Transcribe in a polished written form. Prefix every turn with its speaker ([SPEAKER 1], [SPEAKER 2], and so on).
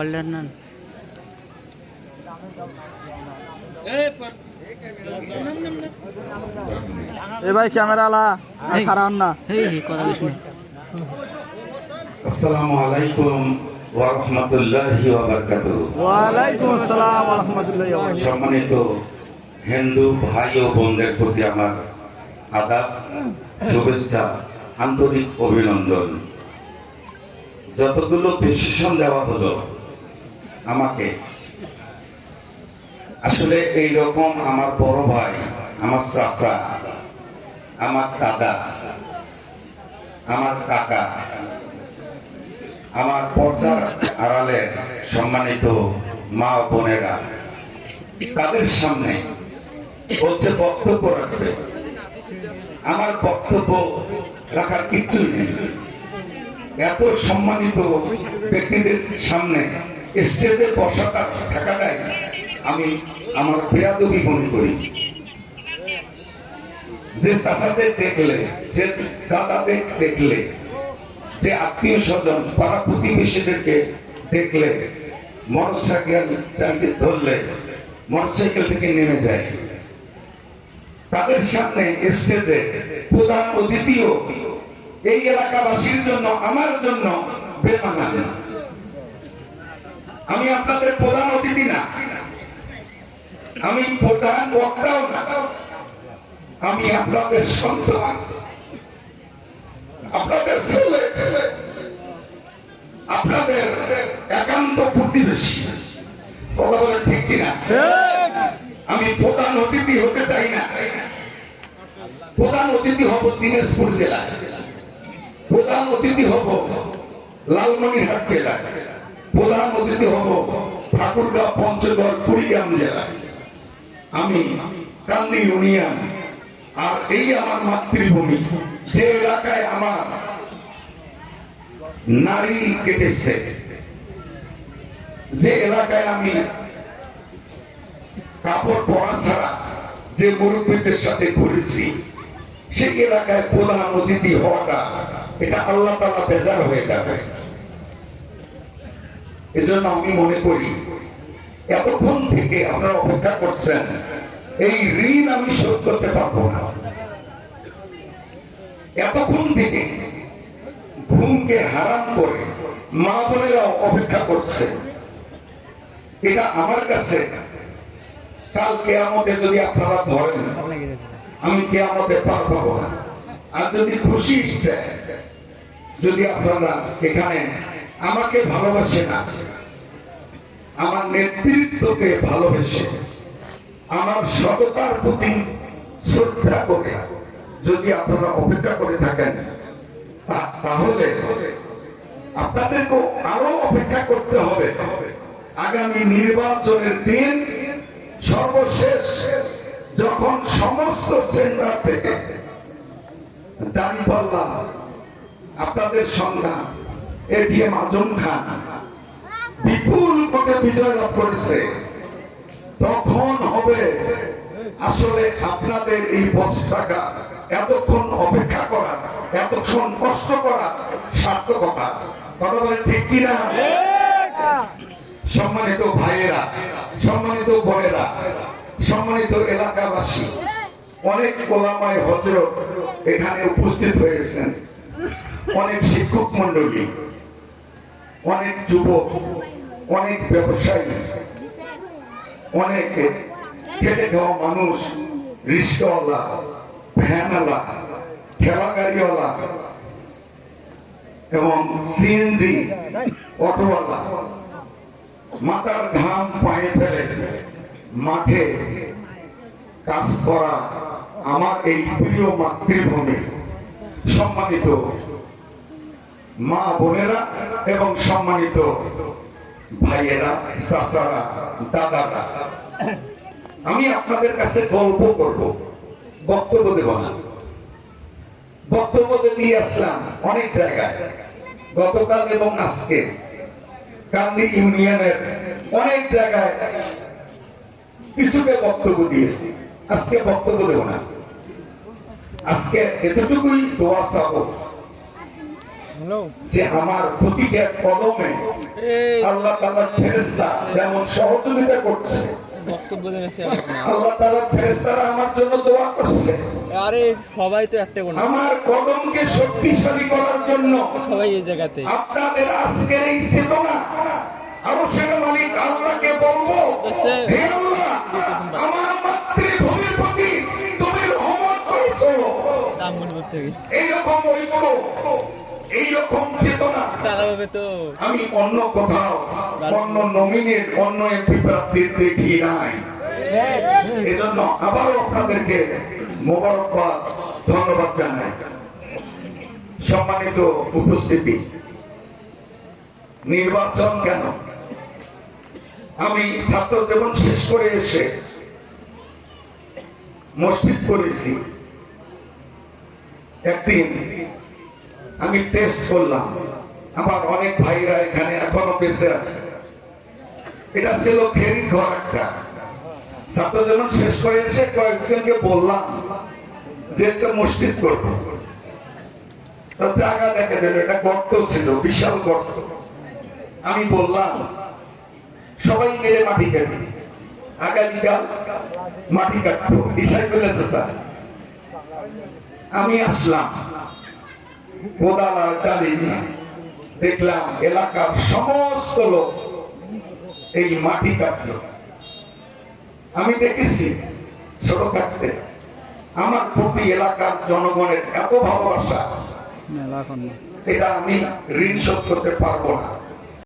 [SPEAKER 1] মোবাইলটা নেন।
[SPEAKER 2] এ ভাই ক্যামেরা আলা খারাপ না।
[SPEAKER 1] এই কথা বলিস না।
[SPEAKER 3] আসসালামু আলাইকুম ওয়া রাহমাতুল্লাহি ওয়া বারাকাতুহু।
[SPEAKER 2] ওয়া আলাইকুম আসসালাম ওয়া রাহমাতুল্লাহি ওয়া বারাকাতুহু।
[SPEAKER 3] সম্মানিত হিন্দু ভাই ও বোনদের প্রতি আমার আদাব, শুভেচ্ছা, আন্তরিক অভিনন্দন। যতগুলো প্রেসক্রিপশন দেওয়া হলো আমাকে, আসলে এই রকম আমার বড় ভাই, আমার চাচা, আমার দাদা, আমার কাকা, আমার পর্দার আড়ালের সম্মানিত মা ও বোনেরা, তাদের সামনে বলছে বক্তব্য রাখবে। আমার বক্তব্য রাখার কিছুই নেই। এত সম্মানিত ব্যক্তিদের সামনে স্টেজে বসাটা থাকাটাই আমি আমার বেয়াদবি মনে করি। যে চাচাদের দেখলে, যে দাদাদের দেখলে, যে আত্মীয় স্বজন পাড়া প্রতিবেশীদেরকে দেখলে মোটরসাইকেল চালিয়ে ধরলে মোটরসাইকেল থেকে নেমে যায়, তাদের সামনে স্টেজে প্রধান অতিথিও এই এলাকাবাসীর জন্য, আমার জন্য বেমানান। আমি আপনাদের প্রধান অতিথি না, আমি প্রধান বক্তাও না, আমি আপনাদের সন্তান, আপনাদের ছেলে, আপনাদের একান্ত প্রতিবেশী। কথা বলে ঠিক কিনা? আমি প্রধান অতিথি হতে চাই না। প্রধান অতিথি হব দিনাজপুর জেলায়, প্রধান অতিথি হব লালমনিরহাট জেলায়, প্রধান অতিথি হব ঠাকুরগাঁও, পঞ্চগড়, কুড়িগ্রাম জেলায়। আমি কান্দি ইউনিয়ন, আর এই আমার মাতৃভূমি, যে এলাকায় আমার নারী কেটেছে, যে এলাকায় আমি কাপড় পরা ছাড়া যে মুরব্বীদের সাথে ঘুরেছি, সেই এলাকায় প্রধান অতিথি হওয়াটা এটা আল্লাহ তাআলা বেজার হয়ে যাবে। এজন্য আমি মনে করি এতক্ষণ থেকে আপনারা অপেক্ষা করছেন, এই ঋণ আমি শোধ করতে পারবো না। এতক্ষণ থেকে ঘুমকে হারাম করে মা বোনেরা অপেক্ষা করছে, এটা আমার কাছে কাল কিয়ামতে যদি আপনারা ধরেন, আমি কিয়ামতে পার পাবো না। আর যদি খুশি ইচ্ছে, যদি আপনারা এখানে আমাকে ভালোবাসে না, আমার নেতৃত্বকে ভালোবেসে, আমার সততার প্রতি শ্রদ্ধা করে যদি আপনারা অপেক্ষা করে থাকেন, তাহলে আপনাদেরকে আরো অপেক্ষা করতে হবে। আগামী নির্বাচনের দিন সর্বশেষ যখন সমস্ত সেন্টার থেকে দাঁড়িপাল্লা আপনাদের সন্তান এটিএম আজম খান বিপুল ভোটে বিজয় লাভ করেছে, তখন হবে আসলে আপনাদের এই 10 টাকা এতক্ষণ অপেক্ষা করা, এতক্ষণ কষ্ট করা সার্থকতা। কথা বলে ঠিক কিনা? সম্মানিত ভাইয়েরা, সম্মানিত বোনেরা, সম্মানিত এলাকাবাসী, অনেক ওলামায়ে হযরত এখানে উপস্থিত হয়েছেন, অনেক শিক্ষক মন্ডলী, অনেক যুবক, অনেক ব্যবসায়ী, অনেক খেটে খাওয়া মানুষ, রিক্সাওয়ালা, ভ্যানওয়ালা, ঠেলা গাড়িওয়ালা এবং সিএনজি অটোওয়ালা মাথার ঘাম পায়ে ফেলে মাঠে কাজ করা আমার এই প্রিয় মাতৃভূমি, সম্মানিত মা বোনেরা এবং সম্মানিত ভাইয়েরা, চাচারা, দাদারা, আমি আপনাদের কাছে গল্প করব, বক্তব্য দেব না। বক্তব্য দিয়ে আসলাম অনেক জায়গায়, গতকাল এবং আজকে কান্দি ইউনিয়নের অনেক জায়গায় কিছুকে বক্তব্য দিয়েছি। আজকে বক্তব্য দেব না, আজকে এতটুকুই দোয়া চাবো যে আমার প্রতিটা কদমে আল্লাহ তাআলার ফেরেশতা যেমন সহযোগিতা করছে,
[SPEAKER 1] বক্তব্য দিয়েছে
[SPEAKER 3] আল্লাহ তাআলার ফেরেশতারা আমার জন্য দোয়া করছে
[SPEAKER 1] আরে সবাই তো একটা কোন
[SPEAKER 3] আমার কদমকে শক্তিশালী করার জন্য।
[SPEAKER 1] সবাই এই জায়গাতে
[SPEAKER 3] আপনাদের আজকের এই চেতনা আরশের মালিক আল্লাহকে বলবো, হে আল্লাহ, আমার মাতৃভূমির প্রতি তুমি রহমত করেছো।
[SPEAKER 1] দাম মনে করতে হবে
[SPEAKER 3] এইরকম ঐক্য, এইরকম চেতনা
[SPEAKER 1] টাকা পাবে তো
[SPEAKER 3] আমি অন্য কোথাও, অন্য নমিনের, অন্য এমপি প্রার্থীর দেখি নাই। এজন্য আবারও আপনাদেরকে মোবারকবাদ, ধন্যবাদ জানাই। সম্মানিত উপস্থিতি, নির্বাচন কেন? আমি ছাত্র জীবন শেষ করে এসে মসজিদ করেছি। একদিন আমি টেস্ট করলাম, আমার অনেক ভাইরা এখানে এখনো বেঁচে আছে। এটা ছিল খেরির ঘর একটা। ছাত্র জীবন শেষ করে এসে কয়েকজনকে বললাম যে একটা মসজিদ করবো। তো জায়গা দেখে দেবে, এটা গর্ত ছিল, বিশাল গর্ত। আমি বললাম সবাই মিলে মাটি কাটি, আগামীকাল মাটি কাটবো, হিসাব করেছে স্যার। আমি আসলাম কোদাল আর টালি নিয়ে, দেখলাম এলাকার সমস্ত লোক এই মাটি কাটলো। আমি দেখেছি ছোট থাকতে আমার প্রতি এলাকার জনগণের এত ভালোবাসা, এটা আমি ঋণ শোধ করতে পারবো না।